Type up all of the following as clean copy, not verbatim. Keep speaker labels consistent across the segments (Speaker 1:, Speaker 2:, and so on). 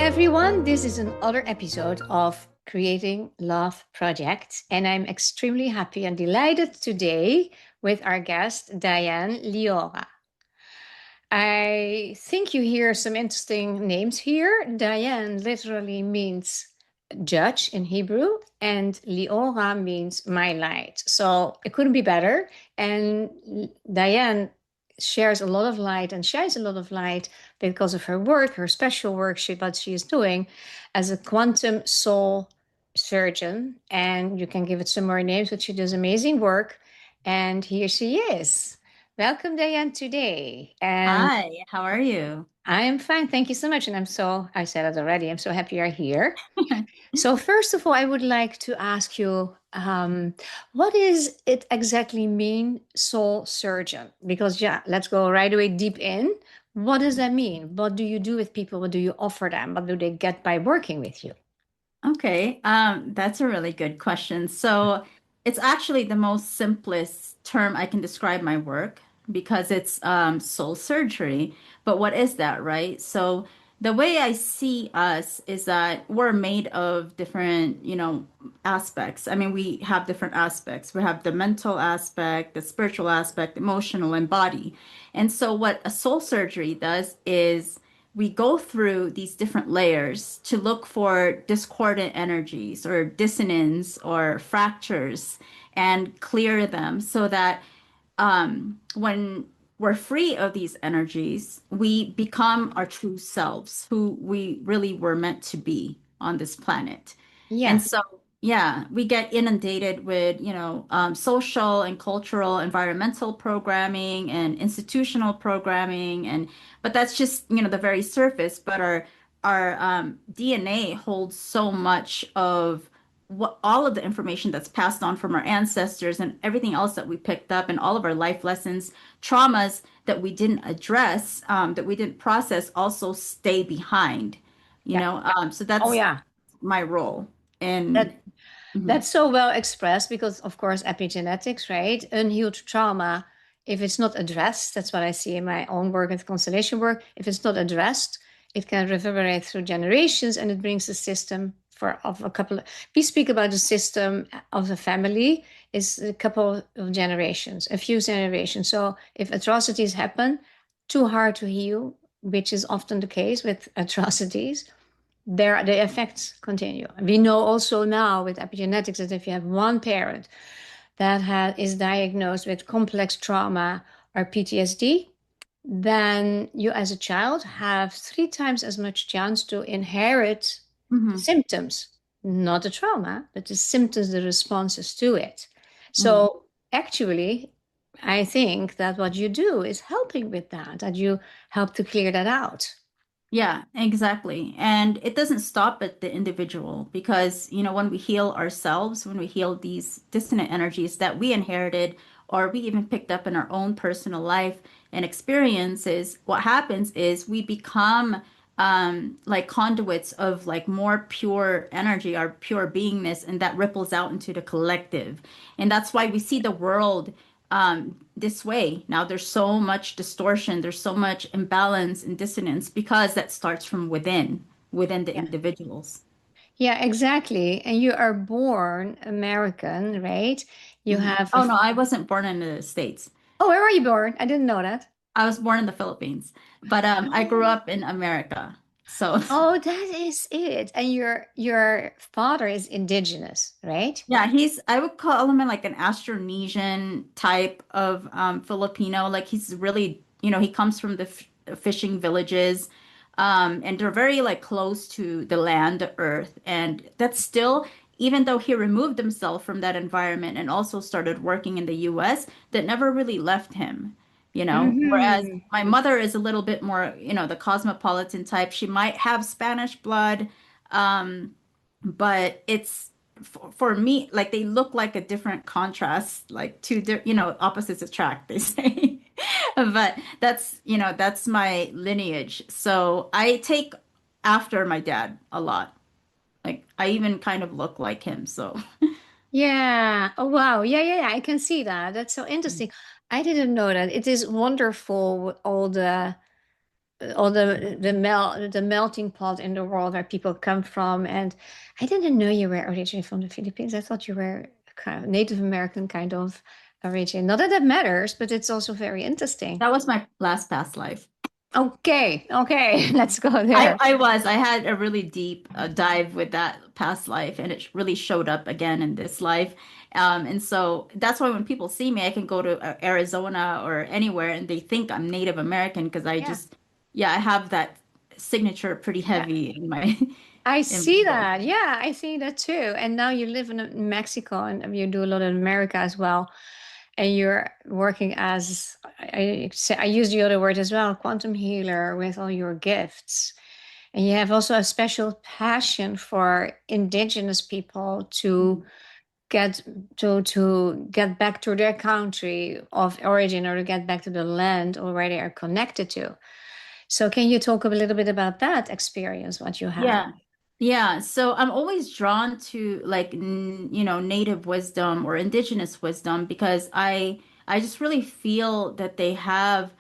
Speaker 1: everyone. This is another episode of Creating Love Project, and I'm extremely happy and delighted today with our guest, Dyan Liora. I think you hear some interesting names here. Dyan literally means judge in Hebrew, and Liora means my light. So it couldn't be better. And Diane shares a lot of light and shines a lot of light because of her work, her special work, what she is doing as a quantum soul surgeon. And you can give it some more names, but she does amazing work. And here she is. Welcome, Diane, today. And
Speaker 2: Hi, how are you?
Speaker 1: I am fine. Thank you so much. And I said it already, I'm so happy you're here. So, first of all, I would like to ask you, what does it exactly mean, soul surgeon? Because, yeah, let's go right away deep in. What does that mean? What do you do with people? What do you offer them? What do they get by working with you?
Speaker 2: Okay, that's a really good question. So it's actually the most simplest term I can describe my work because it's soul surgery. But what is that, right? So the way I see us is that we're made of different, aspects. I mean, we have different aspects. We have the mental aspect, the spiritual aspect, emotional, and body. And so what a soul surgery does is we go through these different layers to look for discordant energies or dissonance or fractures and clear them so that when we're free of these energies, we become our true selves, who we really were meant to be on this planet. And
Speaker 1: Yeah.
Speaker 2: so, yeah, we get inundated with, social and cultural, environmental programming and institutional programming, but that's just, the very surface. But our DNA holds so much of what all of the information that's passed on from our ancestors and everything else that we picked up and all of our life lessons, traumas that we didn't address, that we didn't process, also stay behind.
Speaker 1: Yeah.
Speaker 2: So
Speaker 1: Oh,
Speaker 2: that's
Speaker 1: yeah.
Speaker 2: my role. And
Speaker 1: That
Speaker 2: mhm.
Speaker 1: That's so well expressed because, of course, epigenetics, right? Unhealed trauma, if it's not addressed, that's what I see in my own work and constellation work. If it's not addressed, it can reverberate through generations and it brings the system for of a couple of, we speak about the system of the family is a couple of generations, a few generations. So if atrocities happen, too hard to heal, which is often the case with atrocities, there the effects continue. We know also now with epigenetics that if you have one parent that is diagnosed with complex trauma or PTSD, then you as a child have three times as much chance to inherit the
Speaker 2: Mhm.
Speaker 1: symptoms, not the trauma, but the symptoms, the responses to it.
Speaker 2: Mhm.
Speaker 1: So actually, I think that what you do is helping with that you help to clear that out.
Speaker 2: Yeah, exactly. And it doesn't stop at the individual because, when we heal ourselves, when we heal these dissonant energies that we inherited or we even picked up in our own personal life and experiences, what happens is we become like conduits of like more pure energy, our pure beingness, and that ripples out into the collective. And that's why we see the world this way. Now there's so much distortion, there's so much imbalance and dissonance because that starts from within the
Speaker 1: Yeah.
Speaker 2: individuals.
Speaker 1: Yeah, exactly. And you are born American, right? You
Speaker 2: Mhm.
Speaker 1: have a.
Speaker 2: Oh no, I wasn't born in the States.
Speaker 1: Oh, where were you born? I didn't know that.
Speaker 2: I was born in the Philippines, but I grew
Speaker 1: Oh,
Speaker 2: up in America. So
Speaker 1: oh, that is it. And your father is indigenous, right?
Speaker 2: yeah, I would call him like an Austronesian type of Filipino. Like he's really, he comes from the f fishing villages. And they're very like close to the land, the earth. And that's still, even though he removed himself from that environment and also started working in the US, that never really left him. Whereas
Speaker 1: Hmm.
Speaker 2: my mother is a little bit more, the cosmopolitan type. She might have Spanish blood. Um, but it's for me like they look like a different contrast, like opposites attract, they say. But that's my lineage, so I take after my dad a lot. Like I even kind of look like him, so
Speaker 1: Yeah. Oh, wow. Yeah, yeah, yeah. I can see that. That's so interesting. I didn't know that. It is wonderful with all the all the melting pot in the world where people come from. And I didn't know you were originally from the Philippines. I thought you were kind of Native American kind of origin. Not that that matters, but it's also very interesting.
Speaker 2: That was my last past life.
Speaker 1: Okay, okay, let's go
Speaker 2: I,
Speaker 1: there.
Speaker 2: I was. I had a really deep dive with that past life, and it really showed up again in this life. And so that's why when people see me, I can go to Arizona or anywhere, and they think I'm Native American because I
Speaker 1: Yeah.
Speaker 2: just, yeah, I have that signature pretty
Speaker 1: Yeah.
Speaker 2: heavy in my
Speaker 1: I
Speaker 2: in
Speaker 1: see
Speaker 2: my voice.
Speaker 1: that. Yeah, I see that too. And now you live in Mexico and you do a lot in America as well. And you're working as I use the other word as well, quantum healer with all your gifts. And you have also a special passion for indigenous people to
Speaker 2: Mhm.
Speaker 1: get to get back to their country of origin or to get back to the land or where they are connected to. So can you talk a little bit about that experience, what you have?
Speaker 2: Yeah. Yeah, so I'm always drawn to like native wisdom or indigenous wisdom because I just really feel that they have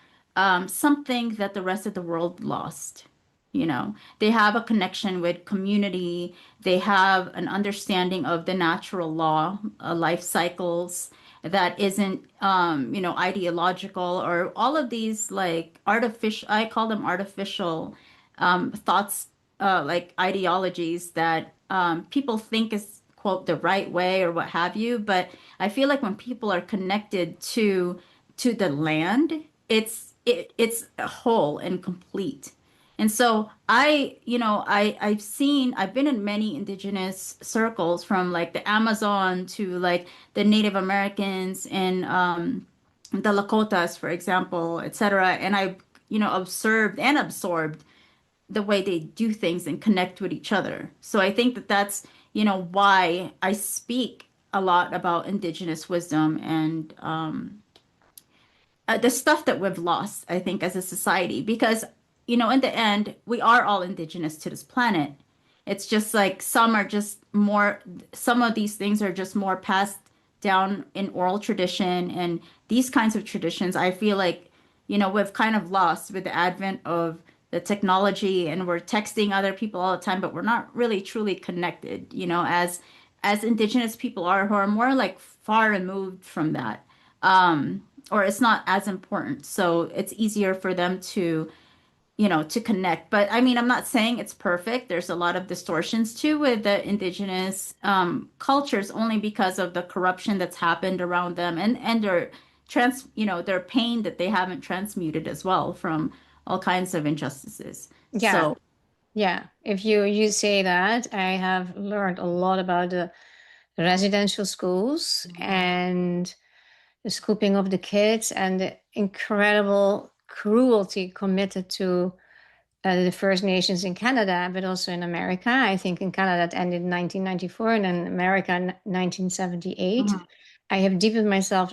Speaker 2: something that the rest of the world lost. They have a connection with community. They have an understanding of the natural law, life cycles that isn't ideological or all of these like artificial, I call them artificial thoughts, like ideologies that people think is quote the right way or what have you. But I feel like when people are connected to the land, it's a whole and complete. And so I've been in many indigenous circles from like the Amazon to like the Native Americans and the Lakotas, for example, etc. And I observed and absorbed the way they do things and connect with each other. So I think that that's, why I speak a lot about indigenous wisdom and the stuff that we've lost, I think, as a society, because, in the end, we are all indigenous to this planet. It's just like some of these things are just more passed down in oral tradition and these kinds of traditions. I feel like, we've kind of lost with the advent of the technology and we're texting other people all the time, but we're not really truly connected, as indigenous people are who are more like far removed from that. Or it's not as important. So it's easier for them to connect. But I mean, I'm not saying it's perfect. There's a lot of distortions too with the indigenous cultures only because of the corruption that's happened around them and their pain that they haven't transmuted as well from all kinds of injustices.
Speaker 1: Yeah,
Speaker 2: So,
Speaker 1: yeah. If you say that, I have learned a lot about the residential schools and the scooping of the kids and the incredible cruelty committed to the First Nations in Canada, but also in America. I think in Canada it ended in 1994 and in America in 1978.
Speaker 2: mhm,
Speaker 1: I have deepened myself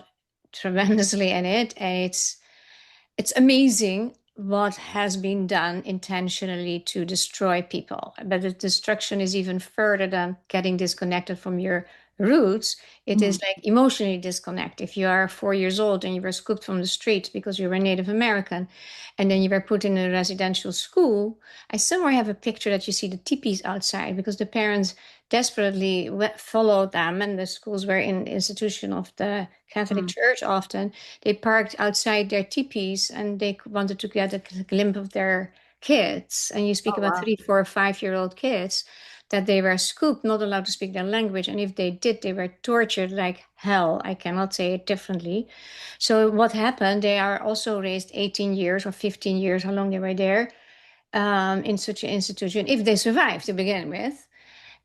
Speaker 1: tremendously in it, and it's amazing what has been done intentionally to destroy people. But the destruction is even further than getting disconnected from your roots. It is
Speaker 2: mhm,
Speaker 1: like emotionally disconnect. If you are 4 years old and you were scooped from the street because you were Native American, and then you were put in a residential school, I somewhere have a picture that you see the teepees outside because the parents desperately followed them, and the schools were in the institution of the Catholic
Speaker 2: mhm.
Speaker 1: Church often. They parked outside their teepees and they wanted to get a glimpse of their kids. And you speak
Speaker 2: Oh,
Speaker 1: about
Speaker 2: wow.
Speaker 1: 3, 4, 5-year-old kids that they were scooped, not allowed to speak their language. And if they did, they were tortured like hell. I cannot say it differently. So what happened? They are also raised 18 years or 15 years, how long they were there, in such an institution, if they survived to begin with.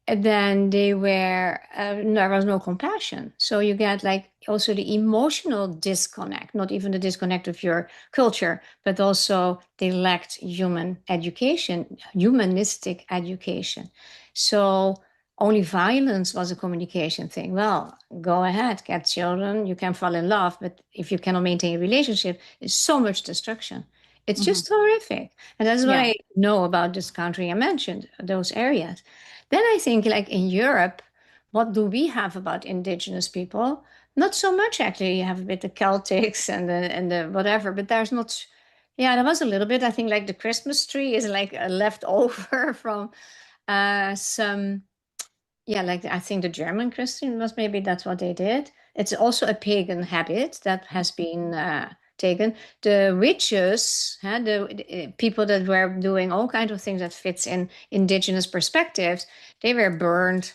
Speaker 1: And then they were there was no compassion, so you get like also the emotional disconnect, not even the disconnect of your culture, but also they lacked human education, humanistic education. So only violence was a communication thing. Well, go ahead, get children, you can fall in love, but if you cannot maintain a relationship, there's so much destruction. It's
Speaker 2: Mhm.
Speaker 1: just horrific. And that's why
Speaker 2: Yeah.
Speaker 1: I know about this country I mentioned, those areas. Then I think, like in Europe, what do we have about indigenous people? Not so much, actually. You have a bit the Celtics and the whatever, but there's not. Yeah, there was a little bit. I think like the Christmas tree is like a leftover from some, yeah, like I think the German Christian was maybe that's what they did. It's also a pagan habit that has been taken. The witches, the people that were doing all kinds of things that fits in indigenous perspectives, they were burned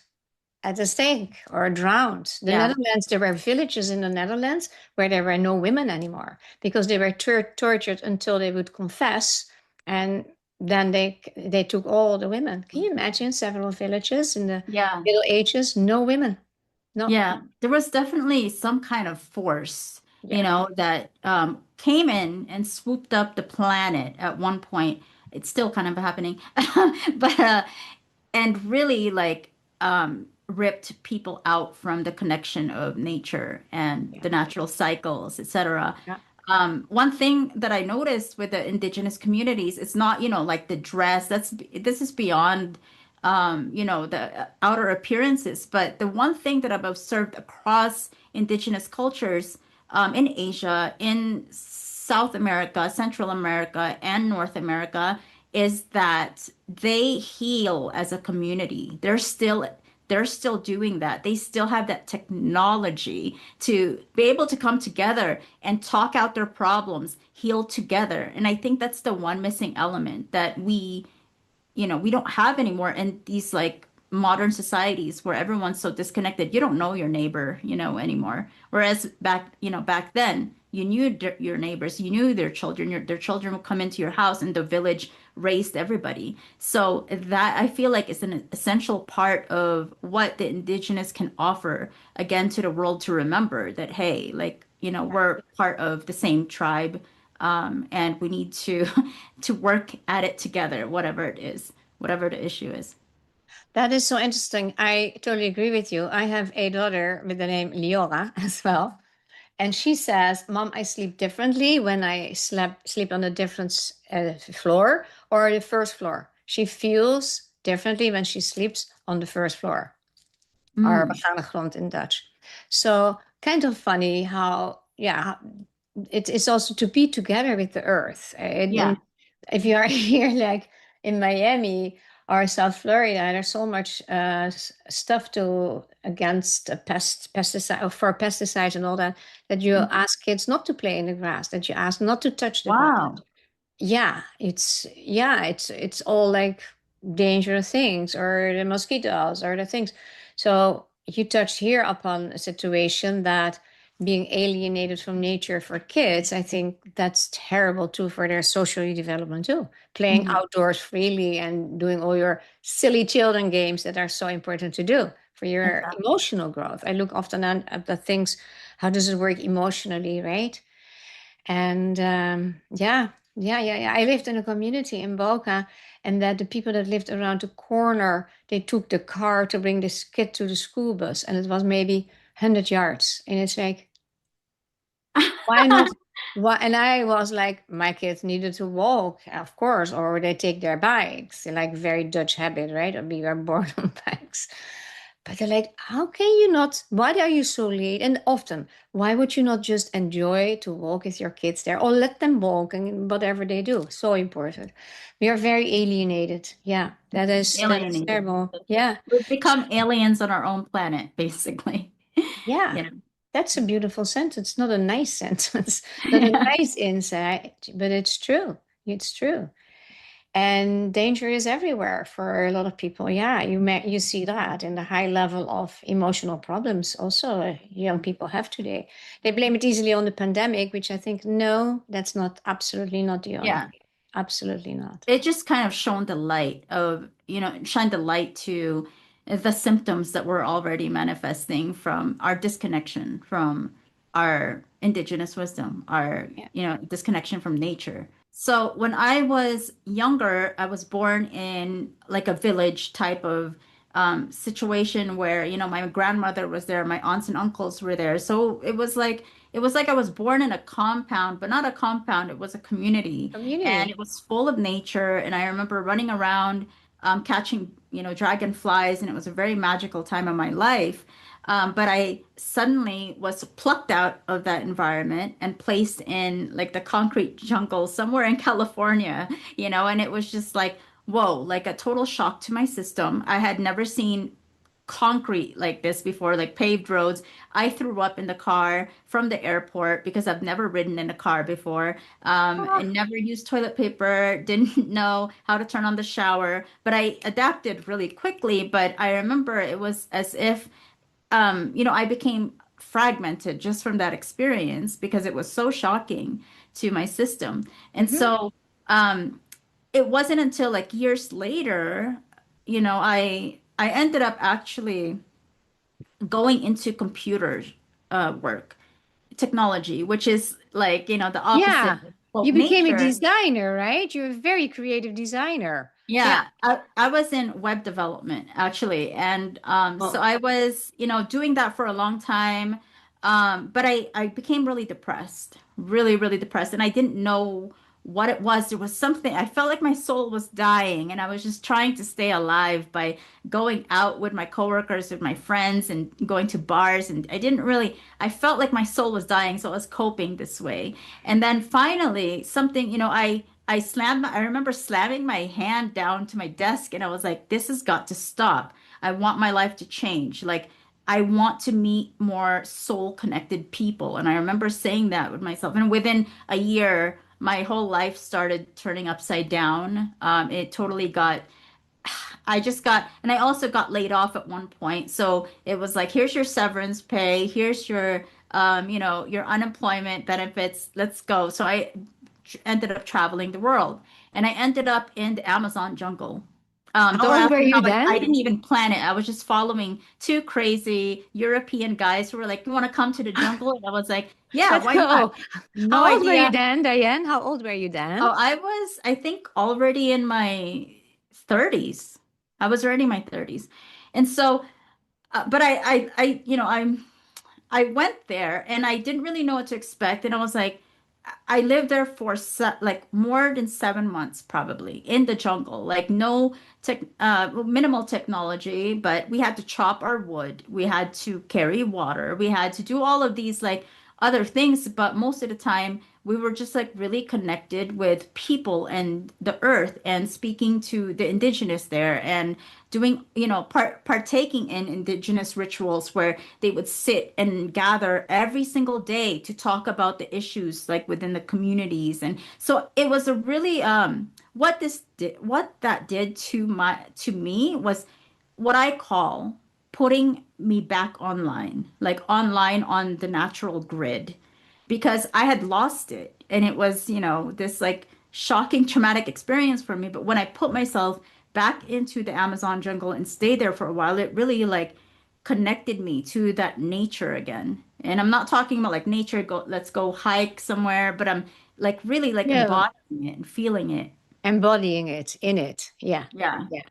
Speaker 1: at the stake or drowned. The
Speaker 2: Yeah.
Speaker 1: Netherlands, there were villages in the Netherlands where there were no women anymore because they were tortured until they would confess, and then they took all the women. Can you imagine several villages in the
Speaker 2: Yeah.
Speaker 1: Middle Ages, no women? No,
Speaker 2: Yeah, there was definitely some kind of force,
Speaker 1: yeah,
Speaker 2: that came in and swooped up the planet at one point. It's still kind of happening, but and really like ripped people out from the connection of nature and
Speaker 1: yeah,
Speaker 2: the natural cycles, etc.
Speaker 1: yeah,
Speaker 2: One thing that I noticed with the indigenous communities, it's not, like the dress. This is beyond, the outer appearances. But the one thing that I've observed across indigenous cultures, in Asia, in South America, Central America, and North America, is that they heal as a community. They're still doing that. They still have that technology to be able to come together and talk out their problems, heal together. And I think that's the one missing element that we don't have anymore in these like modern societies where everyone's so disconnected. You don't know your neighbor, anymore. Whereas back then, you knew your neighbors, you knew their children. Their children would come into your house, and the village raised everybody. So that I feel like is an essential part of what the indigenous can offer again to the world to remember that, hey, like, we're part of the same tribe, and we need to to work at it together, whatever it is, whatever the issue is.
Speaker 1: that is so interesting. I totally agree with you. I have a daughter with the name Liora as well. And she says, Mom, I sleep differently when I sleep on a different floor or the first floor. She feels differently when she sleeps on the first floor, or
Speaker 2: Mm,
Speaker 1: begane grond in Dutch. So kind of funny how, yeah, it's also to be together with the earth. And
Speaker 2: yeah.
Speaker 1: if you are here, like in Miami or South Florida, there's so much stuff to against pesticide or for pesticides and all that, that you
Speaker 2: Mhm.
Speaker 1: ask kids not to play in the grass, that you ask not to touch the grass.
Speaker 2: Wow.
Speaker 1: It's all like dangerous things or the mosquitoes or the things. So you touched here upon a situation that being alienated from nature for kids, I think that's terrible too for their social development too. Playing
Speaker 2: Mhm.
Speaker 1: outdoors freely and doing all your silly children games that are so important to do for your
Speaker 2: Exactly.
Speaker 1: emotional growth. I look often at the things, how does it work emotionally, right? And yeah. I lived in a community in Boca, and that the people that lived around the corner, they took the car to bring this kid to the school bus, and it was maybe 100 yards. And it's like, why not? Why? And I was like, my kids needed to walk, of course, or they take their bikes. Like very Dutch habit, right? Or we were born on bikes. But they're like, how can you not? Why are you so late? And often, why would you not just enjoy to walk with your kids there or let them walk and whatever they do? So important. We are very alienated. Yeah, that is
Speaker 2: Alienated.
Speaker 1: terrible. Yeah.
Speaker 2: We've become aliens on our own planet, basically.
Speaker 1: Yeah.
Speaker 2: Yeah.
Speaker 1: That's a beautiful sentence. Not a nice sentence, not a
Speaker 2: Yeah.
Speaker 1: nice insight, but it's true. It's true. And danger is everywhere for a lot of people. Yeah, you see that in the high level of emotional problems also young people have today. They blame it easily on the pandemic, which I think no, that's not absolutely not the only
Speaker 2: Yeah.
Speaker 1: thing. Absolutely not.
Speaker 2: It just kind of shined the light to the symptoms that were already manifesting from our disconnection from our indigenous wisdom, our,
Speaker 1: Yeah.
Speaker 2: disconnection from nature. So when I was younger, I was born in like a village type of situation where, my grandmother was there, my aunts and uncles were there. So it was like I was born in a compound, but not a compound, it was a community, and
Speaker 1: Community.
Speaker 2: it was full of nature. And I remember running around, catching, dragonflies, and it was a very magical time of my life. But I suddenly was plucked out of that environment and placed in like the concrete jungle somewhere in California, and it was just like, whoa, like a total shock to my system. I had never seen concrete like this before, like paved roads. I threw up in the car from the airport because I've never ridden in a car before, and never used toilet paper, didn't know how to turn on the shower, but I adapted really quickly. But I remember it was as if, I became fragmented just from that experience because it was so shocking to my system. And
Speaker 1: Mhm.
Speaker 2: so, it wasn't until like years later, I ended up actually going into computer work, technology, which is like, the opposite
Speaker 1: Yeah.
Speaker 2: of
Speaker 1: You
Speaker 2: quote
Speaker 1: became a
Speaker 2: nature.
Speaker 1: designer, right? You're a very creative designer. Yeah.
Speaker 2: Yeah, I was in web development actually. And so
Speaker 1: Oh.
Speaker 2: I was, doing that for a long time. But I became really depressed, really, really depressed. And I didn't know what it was. There was something, I felt like my soul was dying, and I was just trying to stay alive by going out with my coworkers, with my friends, and going to bars. And I felt like my soul was dying. So I was coping this way. And then finally, something, I remember slamming my hand down to my desk, and I was like, this has got to stop. I want my life to change. Like, I want to meet more soul connected people. And I remember saying that with myself. And within a year, my whole life started turning upside down. It totally got, I just got, and I also got laid off at one point. So it was like, here's your severance pay, here's your unemployment benefits. Let's go. So I ended up traveling the world, and I ended up in the Amazon jungle.
Speaker 1: How
Speaker 2: Don't
Speaker 1: old
Speaker 2: ask
Speaker 1: were
Speaker 2: me
Speaker 1: you
Speaker 2: how, like,
Speaker 1: then?
Speaker 2: I didn't even plan it. I was just following two crazy European guys who were like, "You want to come to the jungle?" And I was like, "Yeah,
Speaker 1: Let's
Speaker 2: why not?"
Speaker 1: go.
Speaker 2: No
Speaker 1: How old were you
Speaker 2: idea.
Speaker 1: then, Diane? How old were you then?
Speaker 2: Oh, I think, already in my 30s. I was already in my 30s. And so, but I went there and I didn't really know what to expect. And I was like, I lived there for like more than 7 months, probably in the jungle, like no minimal technology, but we had to chop our wood. We had to carry water. We had to do all of these like other things. But most of the time, we were just like really connected with people and the earth, and speaking to the indigenous there, and doing, partaking in indigenous rituals where they would sit and gather every single day to talk about the issues like within the communities. And so it was a really, what that did to me was what I call putting me back online, like online on the natural grid, because I had lost it. And it was, this like shocking, traumatic experience for me. But when I put myself back into the Amazon jungle and stayed there for a while, it really like connected me to that nature again. And I'm not talking about like nature, let's go hike somewhere, but I'm like really like
Speaker 1: No.
Speaker 2: embodying it and feeling it.
Speaker 1: Embodying it in it. Yeah.
Speaker 2: Yeah.
Speaker 1: Yeah.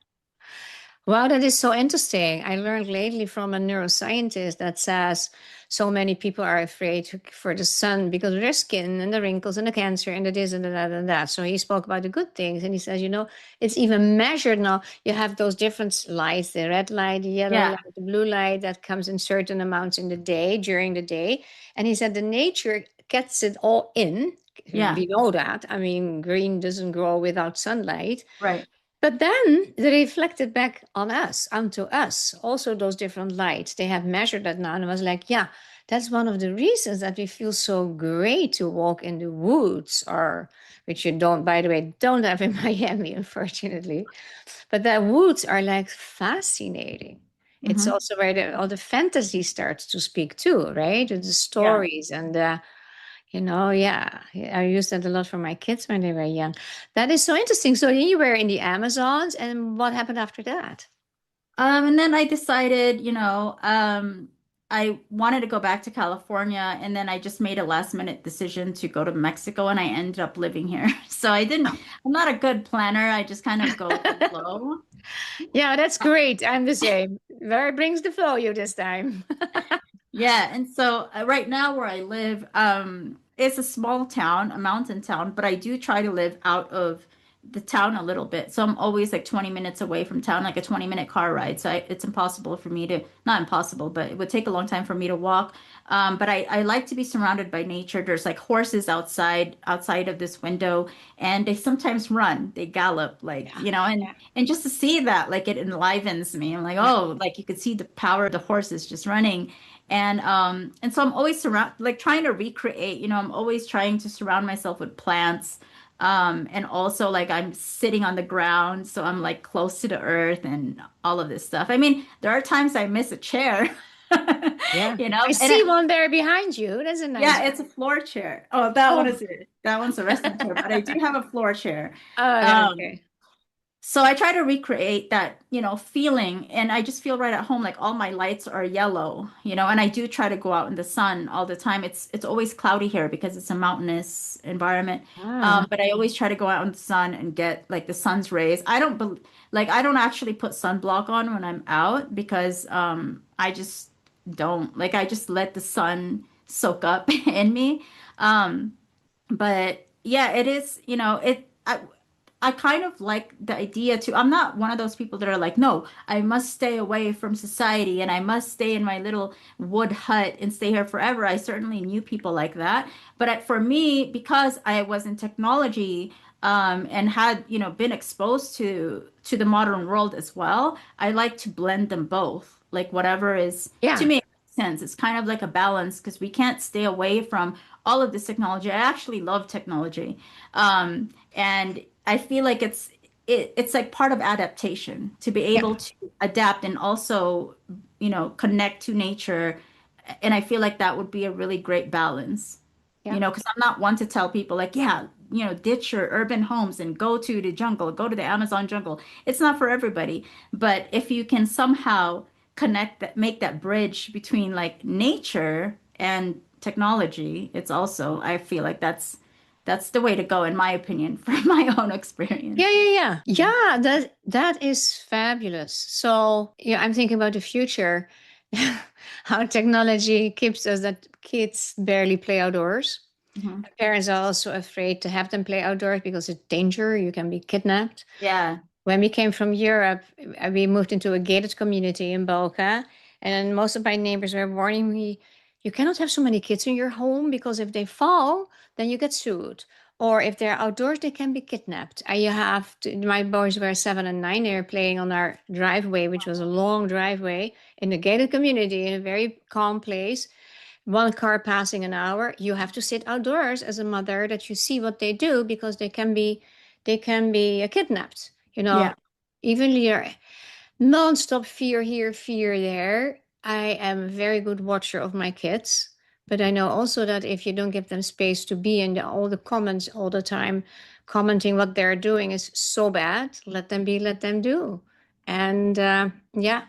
Speaker 1: Wow, that is so interesting. I learned lately from a neuroscientist that says so many people are afraid for the sun because of their skin and the wrinkles and the cancer and the this and the that and that. So he spoke about the good things, and he says, it's even measured now. You have those different lights, the red light, the yellow
Speaker 2: Yeah.
Speaker 1: light, the blue light that comes in certain amounts in the day, during the day. And he said the nature gets it all in.
Speaker 2: Yeah.
Speaker 1: We know that. I mean, green doesn't grow without sunlight.
Speaker 2: Right.
Speaker 1: But then they reflected back on us, onto us, also those different lights. They have measured that now, and I was like, yeah, that's one of the reasons that we feel so great to walk in the woods, or which you don't, by the way, don't have in Miami, unfortunately. But the woods are like fascinating. It's
Speaker 2: Hmm.
Speaker 1: also where all the fantasy starts to speak too, right? With the
Speaker 2: Yeah.
Speaker 1: stories and yeah, I used that a lot for my kids when they were young. That is so interesting. So then you were in the Amazons, and what happened after that?
Speaker 2: And then I decided, I wanted to go back to California, and then I just made a last minute decision to go to Mexico, and I ended up living here. So I'm not a good planner. I just kind of go with the flow.
Speaker 1: Yeah, that's great. I'm the same. Where brings the flow you this time?
Speaker 2: Yeah, and so right now where I live, it's a small town, a mountain town, but I do try to live out of the town a little bit. So I'm always like 20 minutes away from town, like a 20-minute car ride. So it's impossible for me to, not impossible, but it would take a long time for me to walk. But I like to be surrounded by nature. There's like horses outside of this window, and they sometimes run, they gallop, like,
Speaker 1: Yeah.
Speaker 2: and
Speaker 1: Yeah.
Speaker 2: just to see that, like it enlivens me. I'm like,
Speaker 1: Yeah.
Speaker 2: oh, like you could see the power of the horses just running. And so I'm always like trying to recreate, I'm always trying to surround myself with plants. And also like I'm sitting on the ground, so I'm like close to the earth and all of this stuff. I mean, there are times I miss a chair,
Speaker 1: Yeah. I
Speaker 2: and
Speaker 1: see one there behind you. That's a nice
Speaker 2: yeah,
Speaker 1: one.
Speaker 2: it's a floor chair. Oh, that one
Speaker 1: Oh.
Speaker 2: is it. That one's a resting chair, but I do have a floor chair.
Speaker 1: Okay,
Speaker 2: Um,
Speaker 1: okay.
Speaker 2: so I try to recreate that, feeling, and I just feel right at home, like all my lights are yellow, and I do try to go out in the sun all the time. It's always cloudy here because it's a mountainous environment.
Speaker 1: Ah.
Speaker 2: But I always try to go out in the sun and get like the sun's rays. I don't actually put sunblock on when I'm out because I just don't like I just let the sun soak up in me. Um, but yeah, it is, I kind of like the idea too. I'm not one of those people that are like, no, I must stay away from society and I must stay in my little wood hut and stay here forever. I certainly knew people like that. But for me, because I was in technology, and had, been exposed to the modern world as well, I like to blend them both. Like whatever is, to
Speaker 1: Yeah.
Speaker 2: me, it makes sense. It's kind of like a balance because we can't stay away from all of this technology. I actually love technology. And I feel like it's like part of adaptation to be
Speaker 1: Yeah.
Speaker 2: able to adapt and also, connect to nature. And I feel like that would be a really great balance,
Speaker 1: Yeah.
Speaker 2: because I'm not one to tell people like, yeah, ditch your urban homes and go to the jungle, go to the Amazon jungle. It's not for everybody. But if you can somehow connect that, make that bridge between like nature and technology, it's also, I feel like that's the way to go, in my opinion, from my own
Speaker 1: Yeah,
Speaker 2: experience.
Speaker 1: yeah, yeah. Yeah, that is fabulous. So, yeah, I'm thinking about the future, how technology keeps us that kids barely play outdoors.
Speaker 2: Mhm.
Speaker 1: Parents are also afraid to have them play outdoors because it's danger. You can be kidnapped.
Speaker 2: Yeah,
Speaker 1: When we came from Europe, we moved into a gated community in Balka, and most of my neighbors were warning me, you cannot have so many kids in your home because if they fall, then you get sued. Or if they're outdoors, they can be kidnapped. And you have to, my boys were 7 and 9, they were playing on our driveway, which was a long driveway in a gated community in a very calm place. One car passing an hour, you have to sit outdoors as a mother that you see what they do because they can be kidnapped.
Speaker 2: yeah,
Speaker 1: Even your non-stop fear here, fear there. I am a very good watcher of my kids, but I know also that if you don't give them space to be in all the comments all the time, commenting what they're doing is so bad. Let them be, let them do. And yeah,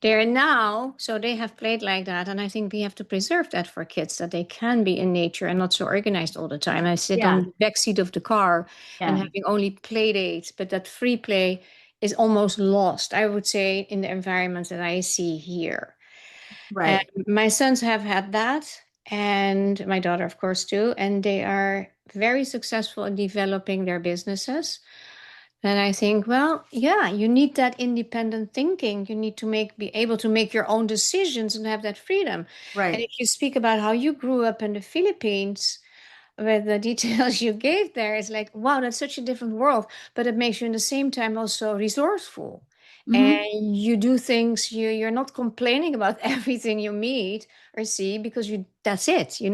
Speaker 1: they're now, so they have played like that. And I think we have to preserve that for kids, that they can be in nature and not so organized all the time. I sit on
Speaker 2: yeah,
Speaker 1: the back seat of the car and
Speaker 2: yeah,
Speaker 1: having only play dates, but that free play is almost lost, I would say, in the environment that I see here. And
Speaker 2: right,
Speaker 1: my sons have had that, and my daughter, of course, too. And they are very successful in developing their businesses. And I think, well, yeah, you need that independent thinking. You need to be able to make your own decisions and have that freedom. And
Speaker 2: right,
Speaker 1: if you speak about how you grew up in the Philippines, with the details you gave there, it's like, wow, that's such a different world. But it makes you in the same time also resourceful.
Speaker 2: hmm,
Speaker 1: And you do things, you're not complaining about everything you meet or see because that's it. You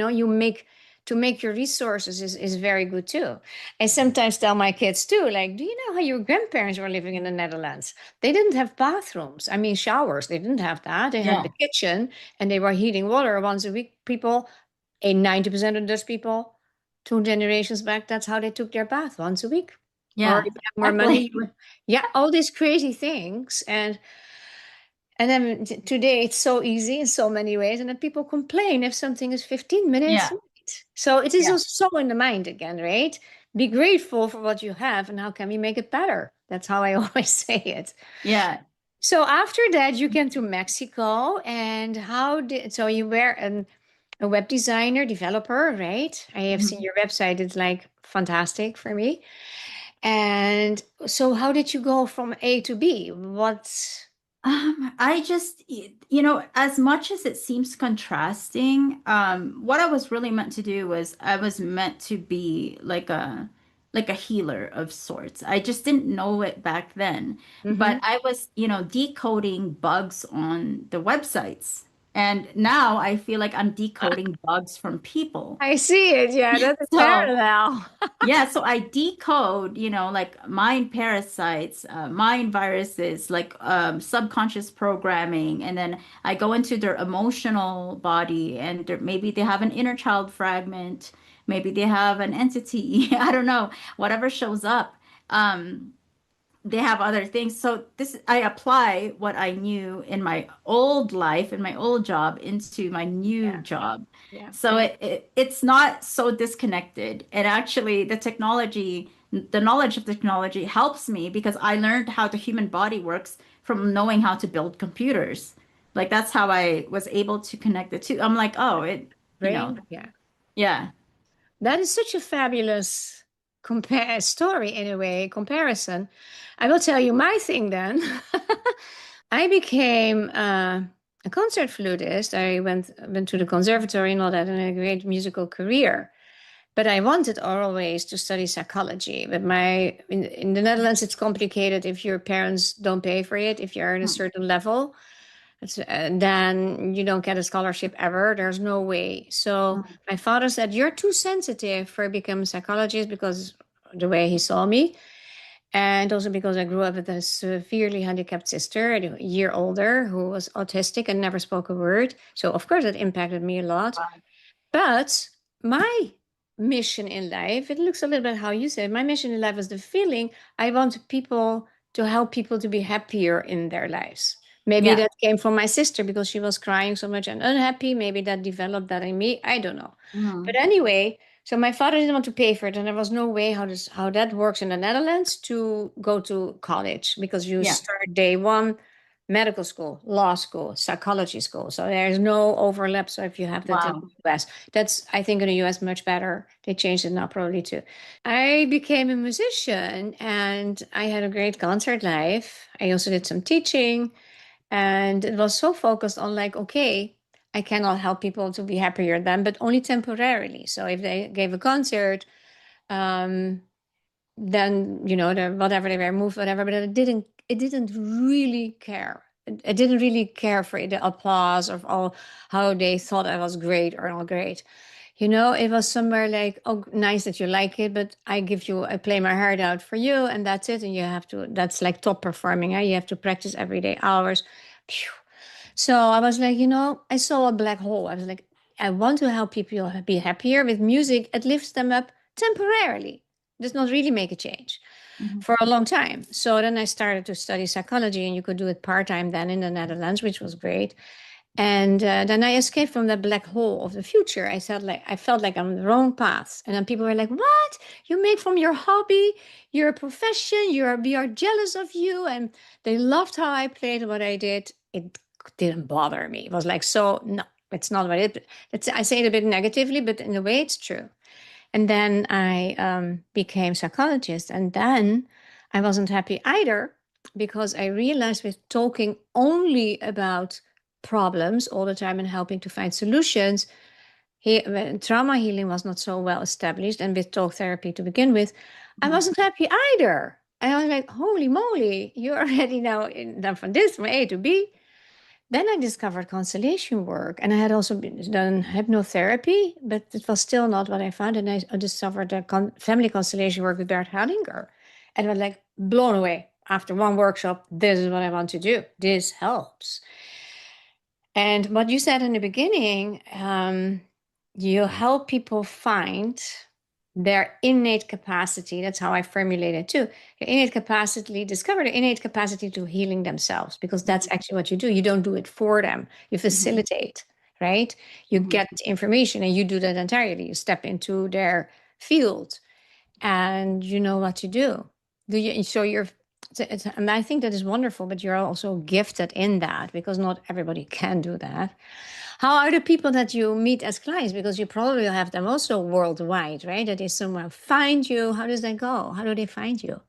Speaker 1: to make your resources is very good too. I sometimes tell my kids too, like, do you know how your grandparents were living in the Netherlands? They didn't have bathrooms. I mean, showers. They didn't have that. They had the
Speaker 2: yeah,
Speaker 1: kitchen and they were heating water once a week. People, 90% of those people, 2 generations back, that's how they took their bath once a week. Or if
Speaker 2: yeah,
Speaker 1: you have more money,
Speaker 2: exactly.
Speaker 1: yeah, all these crazy things. And then today it's so easy in so many ways. And then people complain if something is 15 minutes
Speaker 2: Yeah,
Speaker 1: late. So it is
Speaker 2: yeah,
Speaker 1: also so in the mind again, right? Be grateful for what you have and how can we make it better? That's how I always say it.
Speaker 2: yeah,
Speaker 1: So after that, you came to Mexico, and so you were a web designer, developer, right? I have seen
Speaker 2: mhm,
Speaker 1: your website. It's like fantastic for me. And so how did you go from A to B? What?
Speaker 2: I just, as much as it seems contrasting, what I was really meant to do was I was meant to be like a healer of sorts. I just didn't know it back then, but
Speaker 1: Mhm.
Speaker 2: I was, decoding bugs on the websites. And now I feel like I'm decoding bugs from people.
Speaker 1: I see it. Yeah, that's a
Speaker 2: So
Speaker 1: parallel.
Speaker 2: yeah, so I decode, like mind parasites, mind viruses, like subconscious programming, and then I go into their emotional body, and maybe they have an inner child fragment, maybe they have an entity, I don't know, whatever shows up. Um, they have other things. So this I apply what I knew in my old life, in my old job, into my new
Speaker 1: Yeah,
Speaker 2: job.
Speaker 1: yeah,
Speaker 2: So it's not so disconnected. And actually the knowledge of technology helps me because I learned how the human body works from knowing how to build computers. Like that's how I was able to connect the two. I'm like, oh,
Speaker 1: brain. Yeah,
Speaker 2: yeah.
Speaker 1: that is such a fabulous compare story in a way comparison. I will tell you my thing then. I became a concert flutist. I went to the conservatory and all that, and had a great musical career. But I wanted always to study psychology. But in the Netherlands, it's complicated if your parents don't pay for it. If you're in a
Speaker 2: Hmm.
Speaker 1: certain level, then you don't get a scholarship ever. There's no way. So my father said, "You're too sensitive for becoming a psychologist," because the way he saw me, and also because I grew up with a severely handicapped sister, a year older, who was autistic and never spoke a word. So of course that impacted me a lot. But my mission in life, it looks a little bit how you said, my mission in life is the feeling I want people to help people to be happier in their lives. Maybe
Speaker 2: Yeah.
Speaker 1: that came from my sister because she was crying so much and unhappy. Maybe that developed that in me. I don't know. But
Speaker 2: Mhm.
Speaker 1: anyway, so my father didn't want to pay for it, and there was no way how that works in the Netherlands to go to college because you
Speaker 2: Yeah.
Speaker 1: start day one medical school, law school, psychology school. So there's no overlap. So if you have that in the
Speaker 2: Wow.
Speaker 1: US, that's, I think, in the US much better. They changed it now probably too. I became a musician and I had a great concert life. I also did some teaching, and it was so focused on like, okay, I cannot help people to be happier then, but only temporarily. So if they gave a concert, um, then whatever they were moved, whatever, but it didn't really care. It didn't really care for the applause of all how they thought I was great or not great. It was somewhere like, oh, nice that you like it, but I play my heart out for you, and that's it. And that's like top performing. You have to practice every day, hours. Phew. So I was like, I saw a black hole. I was like, I want to help people be happier with music. It lifts them up temporarily, does not really make a change
Speaker 2: Mhm.
Speaker 1: for a long time. So then I started to study psychology, and you could do it part time then in the Netherlands, which was great. And then I escaped from that black hole of the future. I felt like I'm on the wrong path. And then people were like, "What? You make from your hobby, your profession, we are jealous of you." And they loved how I played what I did. It didn't bother me. It was like, so no, it's not what I say it a bit negatively, but in a way it's true. And then I became psychologist, and then I wasn't happy either because I realized with talking only about problems all the time and helping to find solutions, trauma healing was not so well established, and with talk therapy to begin with, I
Speaker 2: Mhm.
Speaker 1: wasn't happy either. And I was like, "Holy moly, you're already now done from this from A to B." Then I discovered constellation work, and I had also done hypnotherapy, but it was still not what I found. And I discovered the family constellation work with Bert Hellinger, and I was like blown away. After one workshop, this is what I want to do. This helps. And what you said in the beginning, you help people find their innate capacity. That's how I formulate it too. Your innate capacity, discover the innate capacity to healing themselves, because that's actually what you do. You don't do it for them, you
Speaker 2: Mhm.
Speaker 1: facilitate, right? You
Speaker 2: Mhm.
Speaker 1: get information and you do that entirely. You step into their field and you know what to do. So And I think that is wonderful, but you're also gifted in that because not everybody can do that. How are the people that you meet as clients? Because you probably have them also worldwide, right? That is someone find you. How does that go? How do they find you?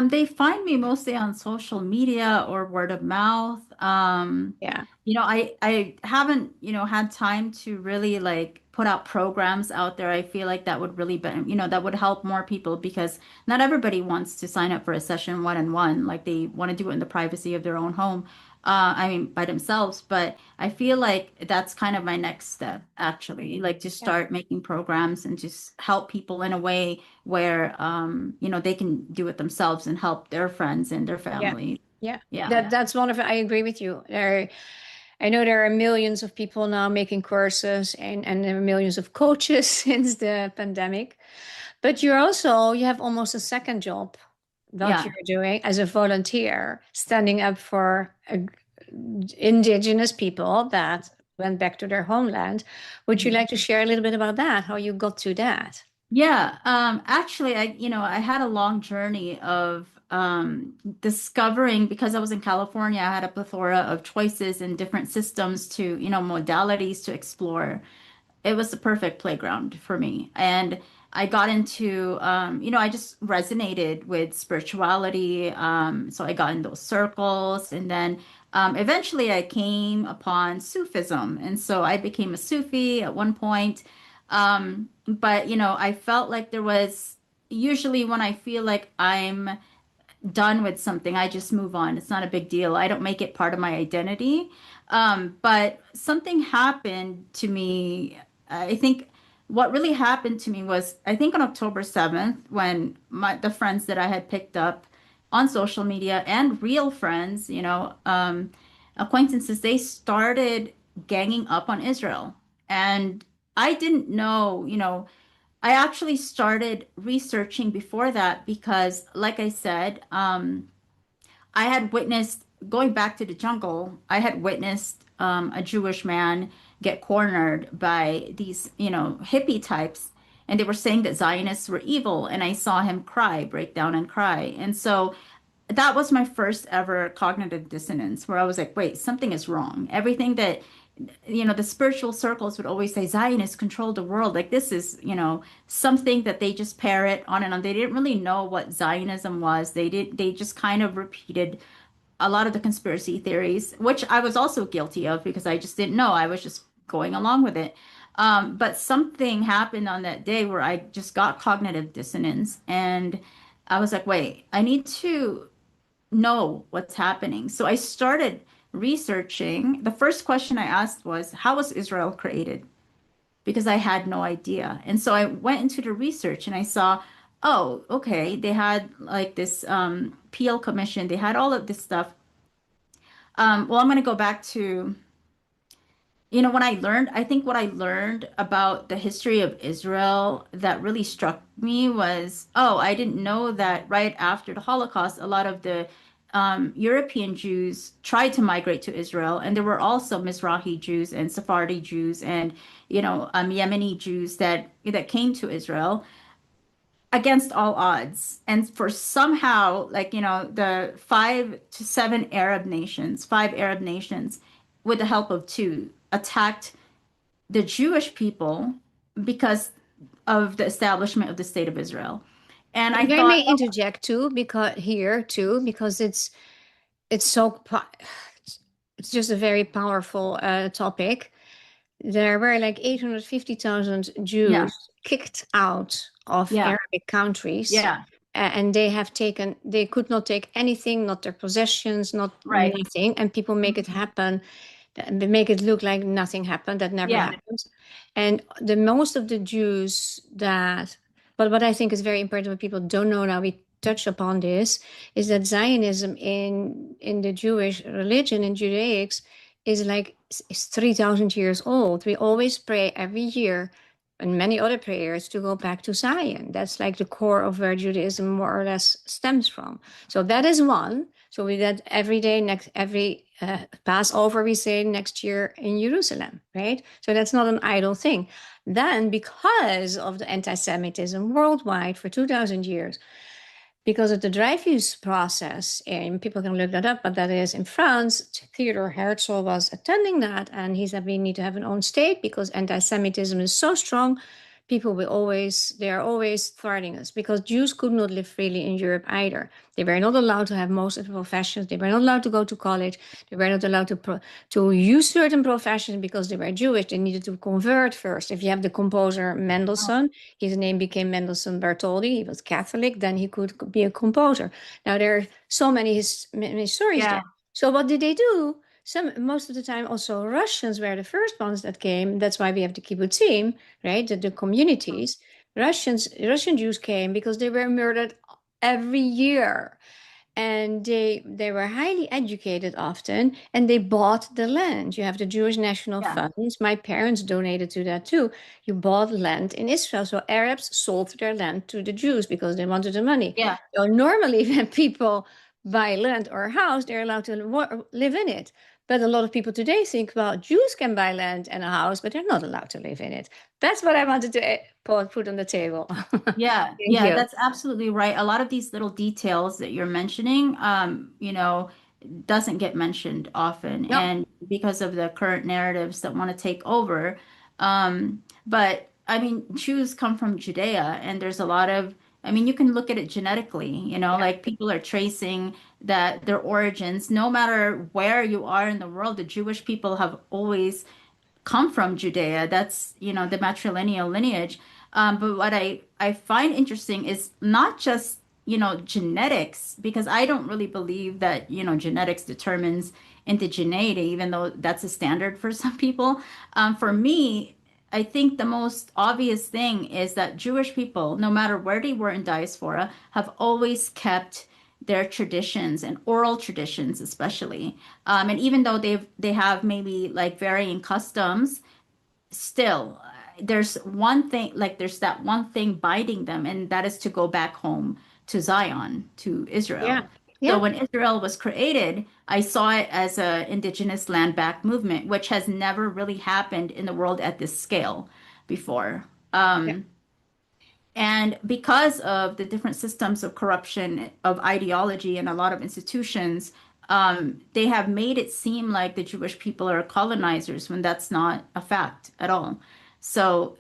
Speaker 2: They find me mostly on social media or word of mouth.
Speaker 1: Yeah,
Speaker 2: I haven't, had time to really like put out programs out there. I feel like that would really be, that would help more people because not everybody wants to sign up for a session one-on-one. Like they want to do it in the privacy of their own home. I mean, by themselves. But I feel like that's kind of my next step, actually, like to
Speaker 1: yeah,
Speaker 2: start making programs and just help people in a way where they can do it themselves and help their friends and their
Speaker 1: yeah,
Speaker 2: family.
Speaker 1: yeah.
Speaker 2: Yeah.
Speaker 1: That's one of I agree with you. I know there are millions of people now making courses, and there are millions of coaches since the pandemic. But you have almost a second job that
Speaker 2: Yeah.
Speaker 1: you're doing as a volunteer, standing up for indigenous people that went back to their homeland. Would you like to share a little bit about that? How you got to that?
Speaker 2: Yeah, actually, I had a long journey of discovering because I was in California, I had a plethora of choices and different systems to, modalities to explore. It was the perfect playground for me. And I got into, I just resonated with spirituality. So I got in those circles. And then eventually I came upon Sufism. And so I became a Sufi at one point. But, I felt like there was usually when I feel like I'm done with something, I just move on. It's not a big deal. I don't make it part of my identity. But something happened to me. I think what really happened to me was, I think on October 7th, when the friends that I had picked up on social media and real friends, acquaintances, they started ganging up on Israel. And I didn't know, I actually started researching before that because, like I said, I had witnessed going back to the jungle. I had witnessed a Jewish man get cornered by these, hippie types, and they were saying that Zionists were evil. And I saw him cry, break down and cry. And so that was my first ever cognitive dissonance where I was like, wait, something is wrong. Everything that the spiritual circles would always say Zionists control the world. Like this is, something that they just parrot on and on. They didn't really know what Zionism was. They just kind of repeated a lot of the conspiracy theories, which I was also guilty of because I just didn't know. I was just going along with it. But something happened on that day where I just got cognitive dissonance and I was like, wait, I need to know what's happening. So I started researching. The first question I asked was, how was Israel created? Because I had no idea. And so I went into the research and I saw, oh, okay, they had like this Peel Commission, they had all of this stuff. Well, I'm going to go back to when I learned, I think what I learned about the history of Israel that really struck me was, oh, I didn't know that right after the Holocaust, a lot of the European Jews tried to migrate to Israel, and there were also Mizrahi Jews and Sephardi Jews and Yemeni Jews that came to Israel against all odds. And for somehow, like, the five Arab nations, with the help of two, attacked the Jewish people because of the establishment of the state of Israel. And I
Speaker 1: If I
Speaker 2: thought,
Speaker 1: may interject too, because it's it's just a very powerful topic. There were like 850,000
Speaker 2: yeah,
Speaker 1: Jews kicked out of
Speaker 2: yeah,
Speaker 1: Arabic countries,
Speaker 2: yeah,
Speaker 1: and they could not take anything, not their possessions, not
Speaker 2: right.
Speaker 1: nothing, and people make it happen. They make it look like nothing happened. That never
Speaker 2: Yeah,
Speaker 1: happened. And the most of the Jews that, but what I think is very important, what people don't know now, we touch upon this, is that Zionism in the Jewish religion in Judaics is like is 3,000 years old. We always pray every year and many other prayers to go back to Zion. That's like the core of where Judaism more or less stems from. So that is one. So we that every day, next every Passover, we say next year in Jerusalem, right? So that's not an idle thing. Then, because of the anti-Semitism worldwide for 2,000 years, because of the Dreyfus process. And people can look that up, but that is in France. Theodore Herzl was attending that, and he said we need to have an own state because anti-Semitism is so strong. People will always, they are always threatening us because Jews could not live freely in Europe either. They were not allowed to have most of the professions. They were not allowed to go to college. They were not allowed to use certain professions because they were Jewish. They needed to convert first. If you have the composer Mendelssohn, his name became Mendelssohn Bartholdy. He was Catholic. Then he could be a composer. Now there are so many stories
Speaker 2: Yeah,
Speaker 1: there. So what did they do? Most of the time, also Russians were the first ones that came. That's why we have the kibbutzim, right? The communities. Russian Jews came because they were murdered every year, and they were highly educated often, and they bought the land. You have the Jewish National
Speaker 2: yeah,
Speaker 1: Funds. My parents donated to that too. You bought land in Israel, so Arabs sold their land to the Jews because they wanted the money.
Speaker 2: yeah.
Speaker 1: So normally when people buy land or a house, they're allowed to live in it. But a lot of people today think, well, Jews can buy land and a house, but they're not allowed to live in it. That's what I wanted to put on the table.
Speaker 2: Yeah,
Speaker 1: Thank
Speaker 2: yeah,
Speaker 1: you.
Speaker 2: that's absolutely right. A lot of these little details that you're mentioning, doesn't get mentioned often,
Speaker 1: No.
Speaker 2: and because of the current narratives that want to take over. But I mean, Jews come from Judea, and there's a lot of, I mean, you can look at it genetically,
Speaker 1: Yeah.
Speaker 2: like people are tracing that their origins, no matter where you are in the world, the Jewish people have always come from Judea. That's, the matrilineal lineage. But what I find interesting is not just, genetics, because I don't really believe that, genetics determines indigeneity, even though that's a standard for some people. For me, I think the most obvious thing is that Jewish people, no matter where they were in diaspora, have always kept their traditions and oral traditions, especially. And even though they have maybe like varying customs, still there's one thing, like there's that one thing binding them, and that is to go back home to Zion, to
Speaker 1: Yeah.
Speaker 2: Israel. So
Speaker 1: Yeah.
Speaker 2: when Israel was created, I saw it as a indigenous land back movement, which has never really happened in the world at this scale before.
Speaker 1: Yeah.
Speaker 2: And because of the different systems of corruption, of ideology, and a lot of institutions, they have made it seem like the Jewish people are colonizers when that's not a fact at all. So,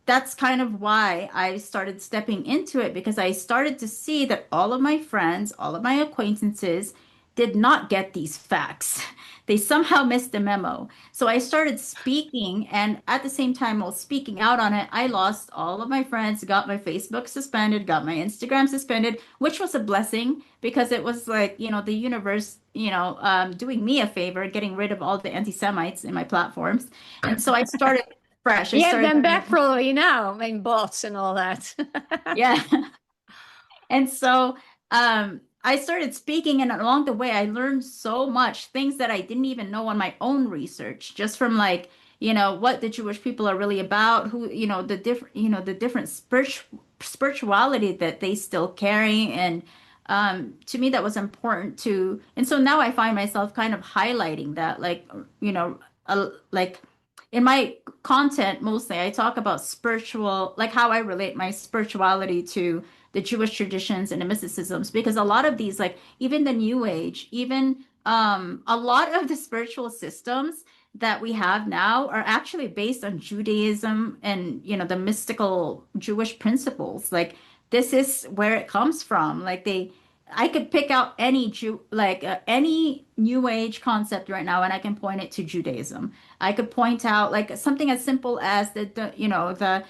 Speaker 2: that's kind of why I started stepping into it, because I started to see that all of my friends, all of my acquaintances did not get these facts. They somehow missed the memo. So I started speaking, and at the same time, while speaking out on it, I lost all of my friends, got my Facebook suspended, got my Instagram suspended, which was a blessing because it was like, the universe, doing me a favor, getting rid of all the anti-Semites in my platforms. And so I started fresh. I
Speaker 1: You have
Speaker 2: started,
Speaker 1: them back probably now, I mean, bots and all that.
Speaker 2: yeah. And so I started speaking, and along the way, I learned so much, things that I didn't even know on my own research, just from like, what the Jewish people are really about, who, the different spirituality that they still carry. And to me, that was important too. And so now I find myself kind of highlighting that, like, like in my content, mostly I talk about spiritual, like how I relate my spirituality to the Jewish traditions and the mysticisms, because a lot of these, like even the New Age, even a lot of the spiritual systems that we have now are actually based on Judaism and, the mystical Jewish principles. Like this is where it comes from. I could pick out any any New Age concept right now, and I can point it to Judaism. I could point out like something as simple as the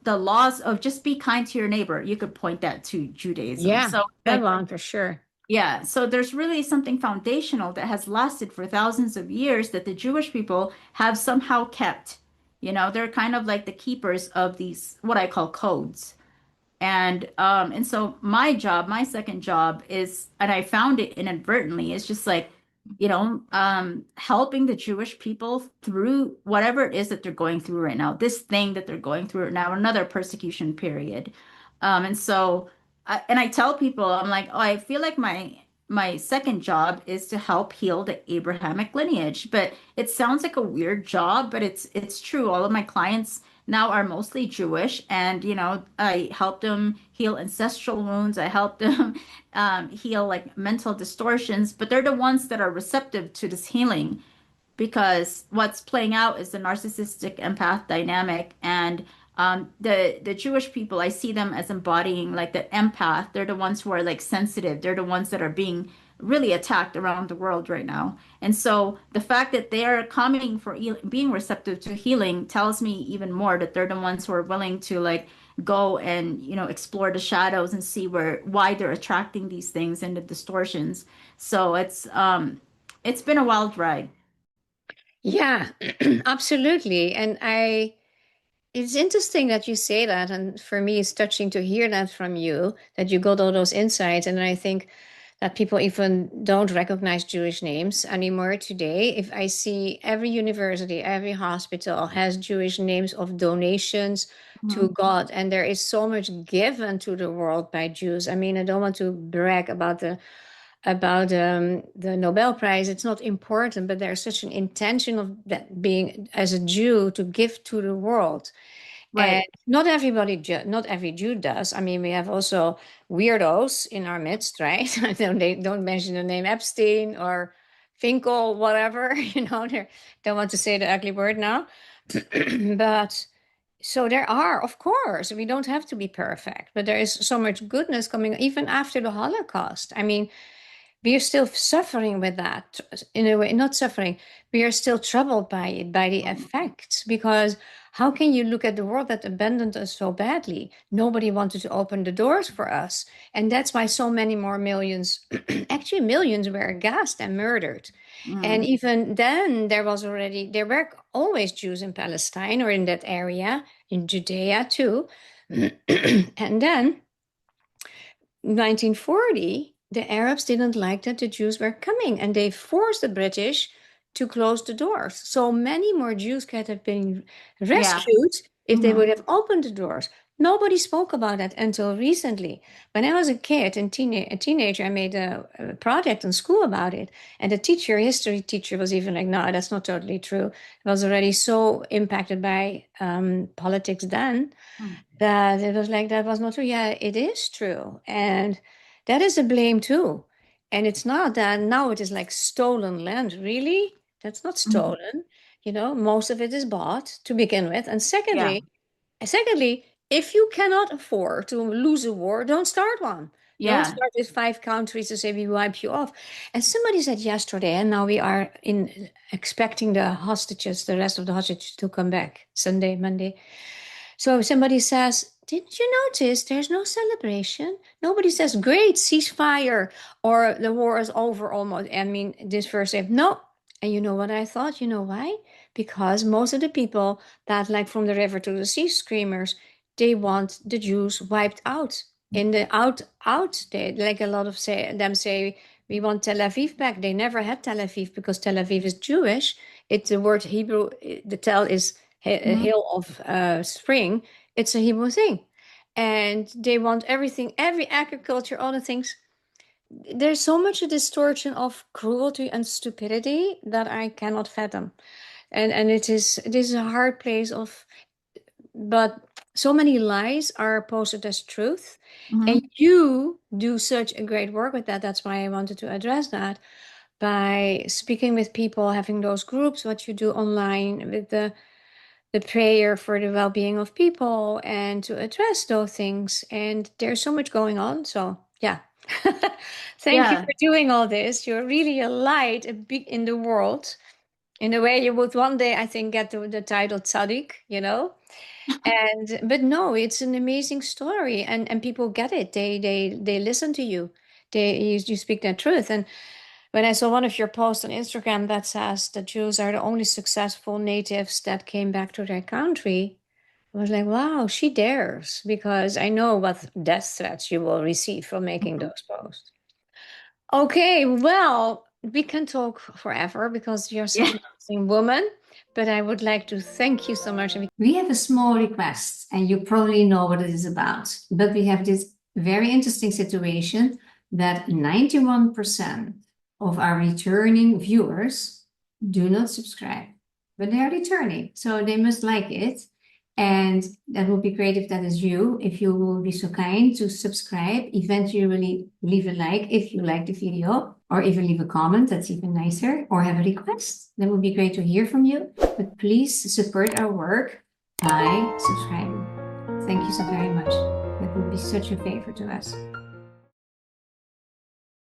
Speaker 2: laws of just be kind to your neighbor. You could point that to Judaism.
Speaker 1: Yeah,
Speaker 2: So
Speaker 1: that
Speaker 2: like,
Speaker 1: one for sure.
Speaker 2: yeah, so there's really something foundational that has lasted for thousands of years that the Jewish people have somehow kept. They're kind of like the keepers of these, what I call codes. And so my job, my second job is, and I found it inadvertently, is just like, helping the Jewish people through whatever it is that they're going through right now, this thing that they're going through right now, another persecution period. And so I tell people, I'm like, oh, I feel like my second job is to help heal the Abrahamic lineage. But it sounds like a weird job, but it's true. All of my clients now are mostly Jewish. And, I helped them heal ancestral wounds. I helped them heal like mental distortions, but they're the ones that are receptive to this healing because what's playing out is the narcissistic empath dynamic. And the Jewish people, I see them as embodying like the empath. They're the ones who are like sensitive. They're the ones that are being really attacked around the world right now. And so the fact that they are coming for being receptive to healing tells me even more that they're the ones who are willing to like go and explore the shadows and see why they're attracting these things and the distortions. So it's been a wild ride.
Speaker 1: Yeah, absolutely. And it's interesting that you say that. And for me, it's touching to hear that from you, that you got all those insights. And I think that people even don't recognize Jewish names anymore today. If I see every university, every hospital has Jewish names of donations to
Speaker 2: Mhm.
Speaker 1: God, and there is so much given to the world by Jews. I mean, I don't want to brag about the Nobel Prize. It's not important, but there's such an intention of that being as a Jew to give to the world. And
Speaker 2: Right.
Speaker 1: not everybody, not every Jew does. I mean, we have also weirdos in our midst, right? They don't mention the name Epstein or Finkel, whatever. They don't want to say the ugly word now. But so there are, of course, we don't have to be perfect, but there is so much goodness coming even after the Holocaust. I mean, we are still suffering with that in a way, not suffering, we are still troubled by it, by the effects, because how can you look at the world that abandoned us so badly? Nobody wanted to open the doors for us, and that's why so many more millions, actually millions, were gassed and murdered. And
Speaker 2: Mm.
Speaker 1: even then there were always Jews in Palestine or in that area, in Judea too. And then 1940, the Arabs didn't like that the Jews were coming, and they forced the British to close the doors. So many more Jews could have been
Speaker 2: Yeah.
Speaker 1: rescued if they
Speaker 2: Hmm.
Speaker 1: would have opened the doors. Nobody spoke about that until recently. When I was a kid and a teenager, I made a project in school about it. And the teacher, history teacher, was even like, no, that's not totally true. I was already so impacted by politics then that it was like that was not true. Yeah, it is true, and that is a blame too. And it's not that now it is like stolen land. Really, that's not
Speaker 2: Hmm.
Speaker 1: stolen. Most of it is bought to begin with. And
Speaker 2: Yeah.
Speaker 1: secondly, if you cannot afford to lose a war, don't start one. Don't
Speaker 2: Yeah.
Speaker 1: start with five countries to say we wipe you off. And somebody said yesterday, and now we are in expecting the hostages, the rest of the hostages to come back Sunday, Monday. So somebody says, didn't you notice there's no celebration? Nobody says, great, ceasefire, or the war is over almost. I mean, this verse said, no. And you know what I thought? You know why? Because most of the people that, like from the river to the sea screamers, they want the Jews wiped out. In the out, they like a lot of them say, we want Tel Aviv back. They never had Tel Aviv because Tel Aviv is Jewish. It's the word Hebrew, the Tel is a
Speaker 2: Hmm.
Speaker 1: hill of spring. It's a Hebrew thing. And they want everything, every agriculture, all the things. There's so much a distortion of cruelty and stupidity that I cannot fathom. And it is a hard place of, but so many lies are posted as truth. And
Speaker 2: Hmm.
Speaker 1: you do such a great work with that. That's why I wanted to address that by speaking with people, having those groups, what you do online with the prayer for the well-being of people and to address those things. And there's so much going on. So yeah. Thank you
Speaker 2: Yeah.
Speaker 1: for doing all this. You're really a light, a big in the world. In a way, you would one day, I think, get the title tzaddik. And but no, it's an amazing story, and people get it. They listen to you. You speak their truth. And when I saw one of your posts on Instagram that says the Jews are the only successful natives that came back to their country, I was like, wow, she dares, because I know what death threats you will receive for making
Speaker 2: Mhm.
Speaker 1: those posts. Okay, well, we can talk forever because you're such
Speaker 2: Yeah.
Speaker 1: an amazing woman, but I would like to thank you so much. We have a small request, and you probably know what it is about, but we have this very interesting situation that 91% of our returning viewers do not subscribe, but they are returning, so they must like it. And that would be great if that is you, if you will be so kind to subscribe, eventually leave a like if you like the video, or even leave a comment, that's even nicer, or have a request. That would be great to hear from you. But please support our work by subscribing. Thank you so very much. That would be such a favor to us.